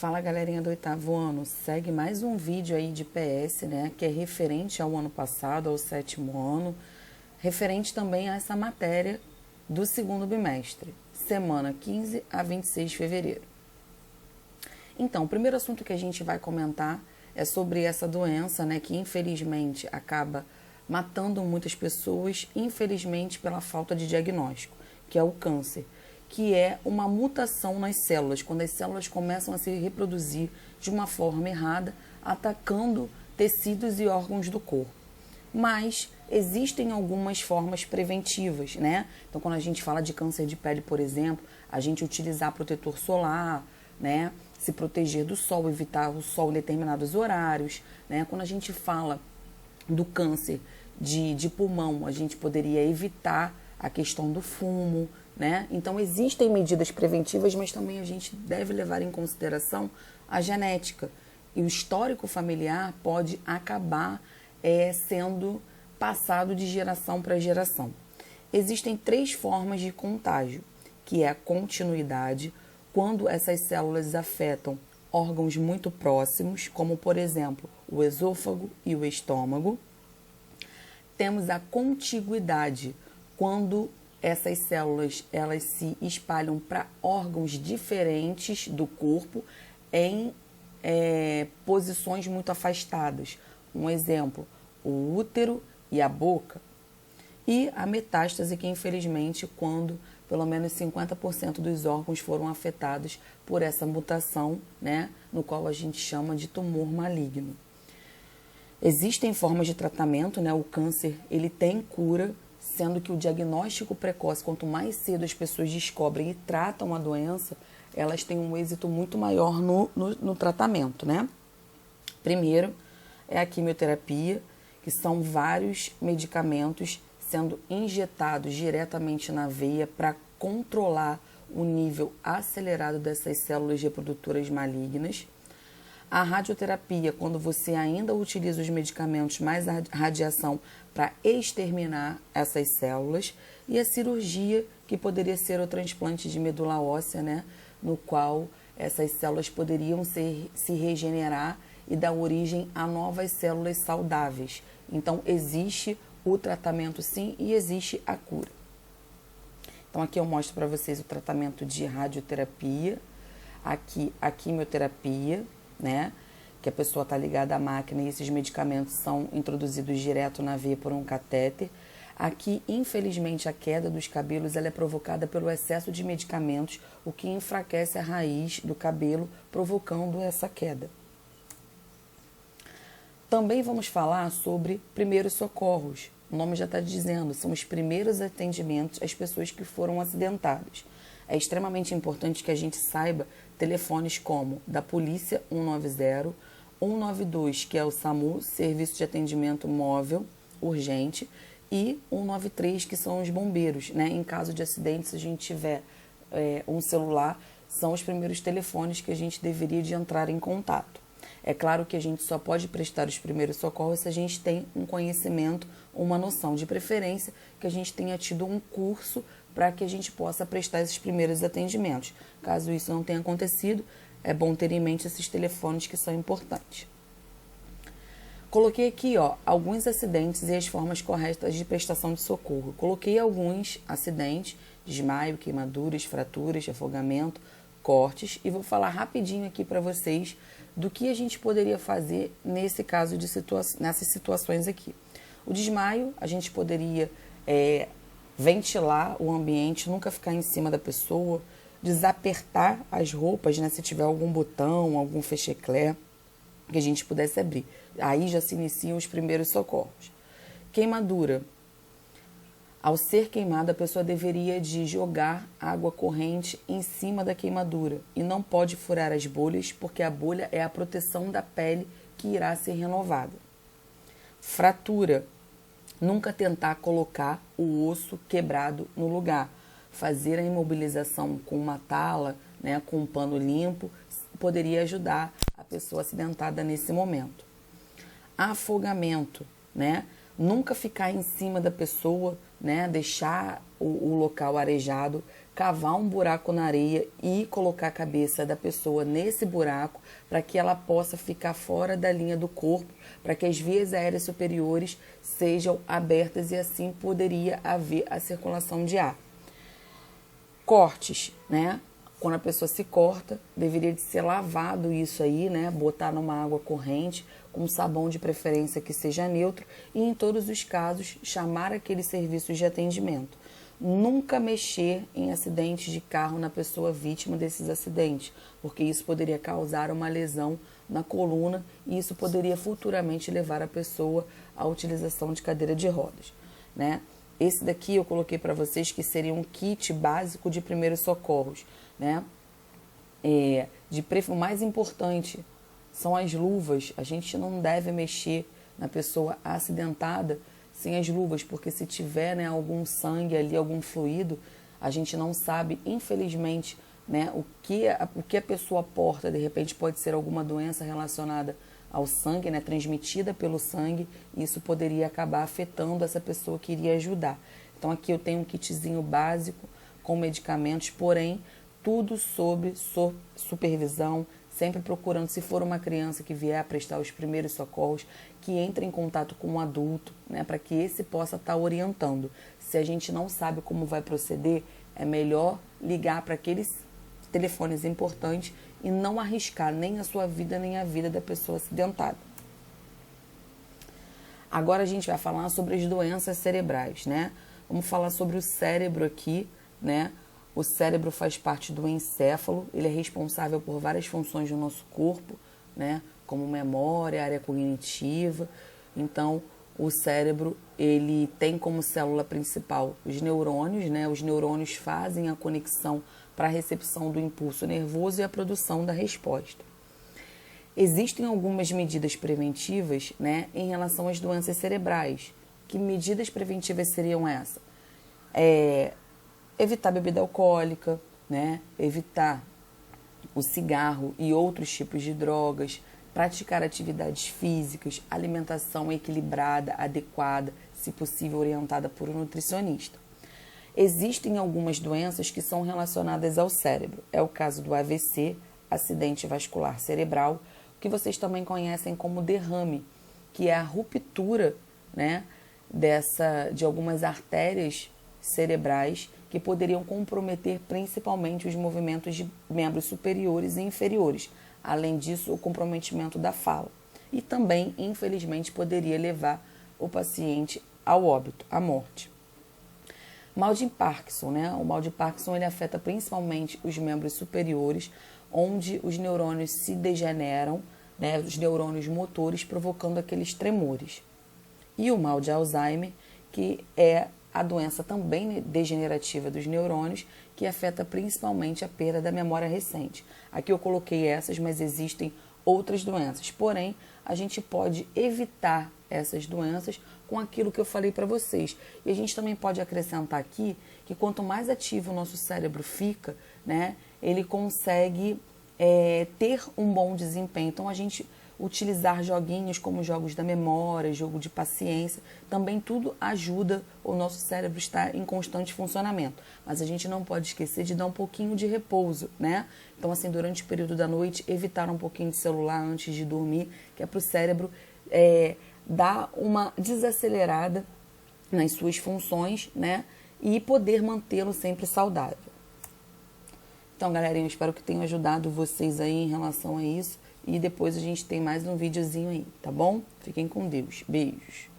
Fala galerinha do oitavo ano, segue mais um vídeo aí de PS, né, que é referente ao ano passado, ao sétimo ano, referente também a essa matéria do segundo bimestre, semana 15 a 26 de fevereiro. Então, o primeiro assunto que a gente vai comentar é sobre essa doença, né, que infelizmente acaba matando muitas pessoas, infelizmente pela falta de diagnóstico, que é o câncer, que é uma mutação nas células, quando as células começam a se reproduzir de uma forma errada, atacando tecidos e órgãos do corpo. Mas existem algumas formas preventivas, né? Então, quando a gente fala de câncer de pele, por exemplo, a gente utilizar protetor solar, né? Se proteger do sol, evitar o sol em determinados horários, né? Quando a gente fala do câncer de pulmão, a gente poderia evitar a questão do fumo, né? Então, existem medidas preventivas, mas também a gente deve levar em consideração a genética. E o histórico familiar pode acabar sendo passado de geração para geração. Existem 3 formas de contágio, que é a continuidade, quando essas células afetam órgãos muito próximos, como, por exemplo, o esôfago e o estômago. Temos a contiguidade, quando essas células elas se espalham para órgãos diferentes do corpo em posições muito afastadas. Um exemplo, o útero e a boca. E a metástase, que infelizmente, quando pelo menos 50% dos órgãos foram afetados por essa mutação, né, no qual a gente chama de tumor maligno. Existem formas de tratamento, né? O câncer ele tem cura, sendo que o diagnóstico precoce, quanto mais cedo as pessoas descobrem e tratam a doença, elas têm um êxito muito maior no tratamento, né? Primeiro é a quimioterapia, que são vários medicamentos sendo injetados diretamente na veia para controlar o nível acelerado dessas células reprodutoras malignas. A radioterapia, quando você ainda utiliza os medicamentos mais a radiação para exterminar essas células. E a cirurgia, que poderia ser o transplante de medula óssea, né, no qual essas células poderiam se regenerar e dar origem a novas células saudáveis. Então, existe o tratamento sim e existe a cura. Então, aqui eu mostro para vocês o tratamento de radioterapia, aqui a quimioterapia, né? Que a pessoa está ligada à máquina e esses medicamentos são introduzidos direto na veia por um catéter. Aqui, infelizmente, a queda dos cabelos ela é provocada pelo excesso de medicamentos, o que enfraquece a raiz do cabelo, provocando essa queda. Também vamos falar sobre primeiros socorros. O nome já está dizendo, são os primeiros atendimentos às pessoas que foram acidentadas. É extremamente importante que a gente saiba telefones como da polícia 190, 192, que é o SAMU, Serviço de Atendimento Móvel Urgente, e 193, que são os bombeiros, né? Em caso de acidente, se a gente tiver um celular, são os primeiros telefones que a gente deveria de entrar em contato. É claro que a gente só pode prestar os primeiros socorros se a gente tem um conhecimento, uma noção, de preferência que a gente tenha tido um curso para que a gente possa prestar esses primeiros atendimentos. Caso isso não tenha acontecido, é bom ter em mente esses telefones que são importantes. Coloquei aqui, alguns acidentes e as formas corretas de prestação de socorro. Coloquei alguns acidentes, desmaio, queimaduras, fraturas, afogamento, cortes, e vou falar rapidinho aqui para vocês do que a gente poderia fazer nesse caso nessas situações aqui. O desmaio, a gente poderia ventilar o ambiente, nunca ficar em cima da pessoa, desapertar as roupas, né, se tiver algum botão, algum fecheclé que a gente pudesse abrir. Aí já se iniciam os primeiros socorros. Queimadura. Ao ser queimada, a pessoa deveria de jogar água corrente em cima da queimadura e não pode furar as bolhas, porque a bolha é a proteção da pele que irá ser renovada. Fratura. Nunca tentar colocar o osso quebrado no lugar. Fazer a imobilização com uma tala, né, com um pano limpo, poderia ajudar a pessoa acidentada nesse momento. Afogamento, né? Nunca ficar em cima da pessoa, né? Deixar o local arejado. cavar um buraco na areia e colocar a cabeça da pessoa nesse buraco para que ela possa ficar fora da linha do corpo, para que as vias aéreas superiores sejam abertas e assim poderia haver a circulação de ar. Cortes, né? Quando a pessoa se corta, deveria de ser lavado isso aí, né? Botar numa água corrente, com sabão de preferência que seja neutro e, em todos os casos, chamar aqueles serviços de atendimento. Nunca mexer em acidentes de carro na pessoa vítima desses acidentes, porque isso poderia causar uma lesão na coluna e isso poderia futuramente levar a pessoa à utilização de cadeira de rodas, né? Esse daqui eu coloquei para vocês que seria um kit básico de primeiros socorros, né? O mais importante são as luvas. A gente não deve mexer na pessoa acidentada sem as luvas, porque se tiver, né, algum sangue ali, algum fluido, a gente não sabe, infelizmente, né, o que a pessoa porta. De repente pode ser alguma doença relacionada ao sangue, né, transmitida pelo sangue, e isso poderia acabar afetando essa pessoa que iria ajudar. Então aqui eu tenho um kitzinho básico com medicamentos, porém tudo sob supervisão, sempre procurando, se for uma criança que vier a prestar os primeiros socorros, que entre em contato com um adulto, né, para que esse possa estar orientando. Se a gente não sabe como vai proceder, é melhor ligar para aqueles telefones importantes e não arriscar nem a sua vida nem a vida da pessoa acidentada. Agora a gente vai falar sobre as doenças cerebrais, né? Vamos falar sobre o cérebro aqui, né? O cérebro faz parte do encéfalo, ele é responsável por várias funções do nosso corpo, né? Como memória, área cognitiva. Então, o cérebro, ele tem como célula principal os neurônios, né? Os neurônios fazem a conexão para a recepção do impulso nervoso e a produção da resposta. Existem algumas medidas preventivas, né, em relação às doenças cerebrais. Que medidas preventivas seriam essas? Evitar bebida alcoólica, né, evitar o cigarro e outros tipos de drogas, praticar atividades físicas, alimentação equilibrada, adequada, se possível orientada por um nutricionista. Existem algumas doenças que são relacionadas ao cérebro. É o caso do AVC, acidente vascular cerebral, que vocês também conhecem como derrame, que é a ruptura, né, de algumas artérias cerebrais que poderiam comprometer principalmente os movimentos de membros superiores e inferiores. Além disso, o comprometimento da fala. E também, infelizmente, poderia levar o paciente ao óbito, à morte. Mal de Parkinson, né? O mal de Parkinson ele afeta principalmente os membros superiores, onde os neurônios se degeneram, né? Os neurônios motores, provocando aqueles tremores. E o mal de Alzheimer, que é a doença também degenerativa dos neurônios, que afeta principalmente a perda da memória recente. Aqui eu coloquei essas, mas existem outras doenças. Porém, a gente pode evitar essas doenças com aquilo que eu falei para vocês. E a gente também pode acrescentar aqui que quanto mais ativo o nosso cérebro fica, né, ele consegue ter um bom desempenho. Então, a gente utilizar joguinhos como jogos da memória, jogo de paciência, também tudo ajuda o nosso cérebro a estar em constante funcionamento. Mas a gente não pode esquecer de dar um pouquinho de repouso, né? Então, assim, durante o período da noite, evitar um pouquinho de celular antes de dormir, que é para o cérebro dar uma desacelerada nas suas funções, né? E poder mantê-lo sempre saudável. Então, galerinha, eu espero que tenha ajudado vocês aí em relação a isso. E depois a gente tem mais um videozinho aí, tá bom? Fiquem com Deus. Beijos.